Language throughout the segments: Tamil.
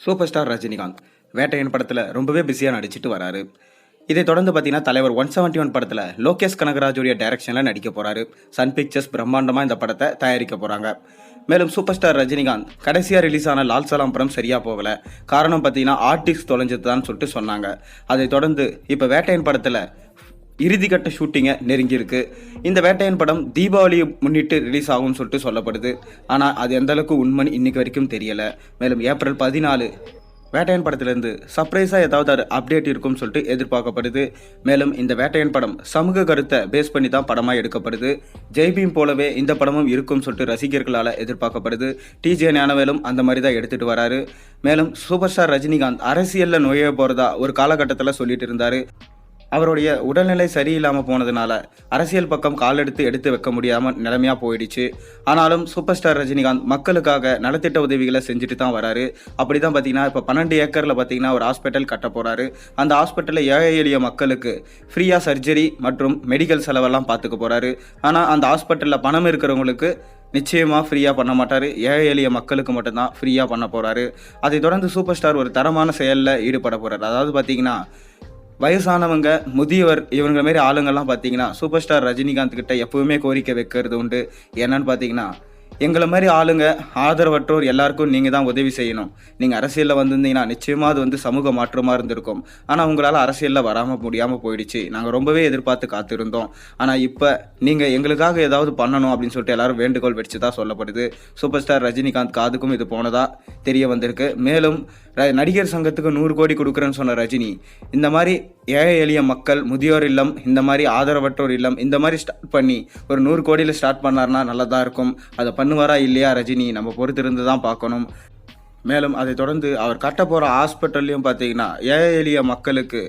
சூப்பர் ஸ்டார் ரஜினிகாந்த் வேட்டையன் படத்தில் ரொம்பவே பிஸியாக நடிச்சிட்டு வராரு. இதை தொடர்ந்து பார்த்தீங்கன்னா தலைவர் 171 படத்தில் லோகேஷ் கனகராஜுடைய டைரக்ஷனில் நடிக்க போகிறாரு. சன் பிக்சர்ஸ் பிரம்மாண்டமாக இந்த படத்தை தயாரிக்க போகிறாங்க. மேலும் சூப்பர் ஸ்டார் ரஜினிகாந்த் கடைசியாக ரிலீஸ் ஆன லால் சலாம் படம் சரியாக போகலை. காரணம் பார்த்தீங்கன்னா ஆர்டிஸ்ட் தொலைஞ்சது தான் சொல்லிட்டு சொன்னாங்க. அதை தொடர்ந்து இப்போ வேட்டையன் படத்தில் இறுதிக்கட்ட ஷூட்டிங்கை நெருங்கியிருக்கு. இந்த வேட்டையன் படம் தீபாவளியை முன்னிட்டு ரிலீஸ் ஆகும்னு சொல்லிட்டு சொல்லப்படுது. ஆனால் அது எந்த அளவுக்கு உண்மைன்னு இன்னைக்கு வரைக்கும் தெரியலை. மேலும் ஏப்ரல் 14 வேட்டையன் படத்திலிருந்து சர்ப்ரைஸாக ஏதாவது ஒரு அப்டேட் இருக்கும்னு சொல்லிட்டு எதிர்பார்க்கப்படுது. மேலும் இந்த வேட்டையன் படம் சமூக கருத்தை பேஸ் பண்ணி தான் படமாக எடுக்கப்படுது. ஜெய்பீம் போலவே இந்த படமும் இருக்கும்னு சொல்லிட்டு ரசிகர்களால் எதிர்பார்க்கப்படுது. டிஜே ஞானவேலும் அந்த மாதிரி தான் எடுத்துகிட்டு வராரு. மேலும் சூப்பர் ஸ்டார் ரஜினிகாந்த் அரசியலில் நுழைய போகிறதா ஒரு காலகட்டத்தில் சொல்லிட்டு இருந்தார். அவருடைய உடல்நிலை சரியில்லாமல் போனதுனால அரசியல் பக்கம் கால் எடுத்து வைக்க முடியாமல் நிலைமையாக போயிடுச்சு. ஆனாலும் சூப்பர் ஸ்டார் ரஜினிகாந்த் மக்களுக்காக நலத்திட்ட உதவிகளை செஞ்சுட்டு தான் வராரு. அப்படி தான் பார்த்தீங்கன்னா இப்போ 12 ஏக்கரில் பார்த்தீங்கன்னா ஒரு ஹாஸ்பிட்டல் கட்ட போகிறாரு. அந்த ஹாஸ்பிட்டலில் ஏழை எளிய மக்களுக்கு ஃப்ரீயாக சர்ஜரி மற்றும் மெடிக்கல் செலவெல்லாம் பார்த்துக்க போகிறாரு. ஆனால் அந்த ஹாஸ்பிட்டலில் பணம் இருக்கிறவங்களுக்கு நிச்சயமாக ஃப்ரீயாக பண்ண மாட்டார். ஏழை எளிய மக்களுக்கு மட்டும்தான் ஃப்ரீயாக பண்ண போகிறாரு. அதை தொடர்ந்து சூப்பர் ஸ்டார் ஒரு தரமான செயலில் ஈடுபட போகிறார். அதாவது பார்த்தீங்கன்னா வயசானவங்க, முதியவர், இவங்க மாரி ஆளுங்கள்லாம் பார்த்தீங்கன்னா சூப்பர் ஸ்டார் ரஜினிகாந்த் கிட்ட எப்பவுமே கோரிக்கை வைக்கிறது உண்டு. என்னன்னு பார்த்தீங்கன்னா, எங்களை மாதிரி ஆளுங்க, ஆதரவற்றோர் எல்லாருக்கும் நீங்கள் தான் உதவி செய்யணும். நீங்கள் அரசியலில் வந்திருந்தீங்கன்னா நிச்சயமாக அது சமூக மாற்றமாக இருந்திருக்கும். ஆனால் உங்களால் அரசியலில் வராமல் முடியாமல் போயிடுச்சு. நாங்கள் ரொம்பவே எதிர்பார்த்து காத்திருந்தோம். ஆனால் இப்போ நீங்கள் எங்களுக்காக ஏதாவது பண்ணணும் அப்படின்னு சொல்லிட்டு எல்லாரும் வேண்டுகோள் வச்சு தான் சொல்லப்படுது. சூப்பர் ஸ்டார் ரஜினிகாந்த் காதுக்கும் இது போனதா தெரிய வந்திருக்கு. மேலும் நடிகர் சங்கத்துக்கு 100 கோடி கொடுக்குறேன்னு சொன்ன ரஜினி இந்த மாதிரி ஏழை எளிய மக்கள், முதியோர் இல்லம், இந்த மாதிரி ஆதரவற்றோர் இல்லம், இந்த மாதிரி ஸ்டார்ட் பண்ணி ஒரு 100 கோடியில் ஸ்டார்ட் பண்ணார்னா நல்லதாக இருக்கும். அதை பண்ணுவாரா இல்லையா ரஜினி நம்ம பொறுத்திருந்து தான் பார்க்கணும். மேலும் அதை தொடர்ந்து அவர் கட்ட போகிற ஹாஸ்பிட்டல்லையும் பார்த்தீங்கன்னா ஏழை எளிய மக்களுக்கு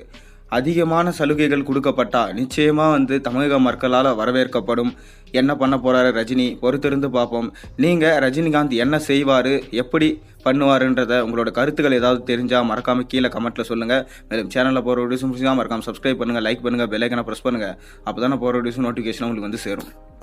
அதிகமான சலுகைகள் கொடுக்கப்பட்டால் நிச்சயமாக தமிழக மக்களால் வரவேற்கப்படும். என்ன பண்ண போகிறாரு ரஜினி, பொறுத்திருந்து பார்ப்போம். நீங்கள் ரஜினிகாந்த் என்ன செய்வார், எப்படி பண்ணுவாருன்றத உங்களோட கருத்துக்கள் ஏதாவது தெரிஞ்சால் மறக்காமல் கீழே கமெண்ட்டில் சொல்லுங்கள். மேலும் சேனலில் போகிற வீடியோஸும் மறக்காமல் சப்ஸ்கிரைப் பண்ணுங்கள், லைக் பண்ணுங்கள், பெல் ஐக்கனை ப்ரெஸ் பண்ணுங்கள். அப்போ தானே போகிற வீடியோஸும் நோட்டிஃபிகேஷன் உங்களுக்கு சேரும்.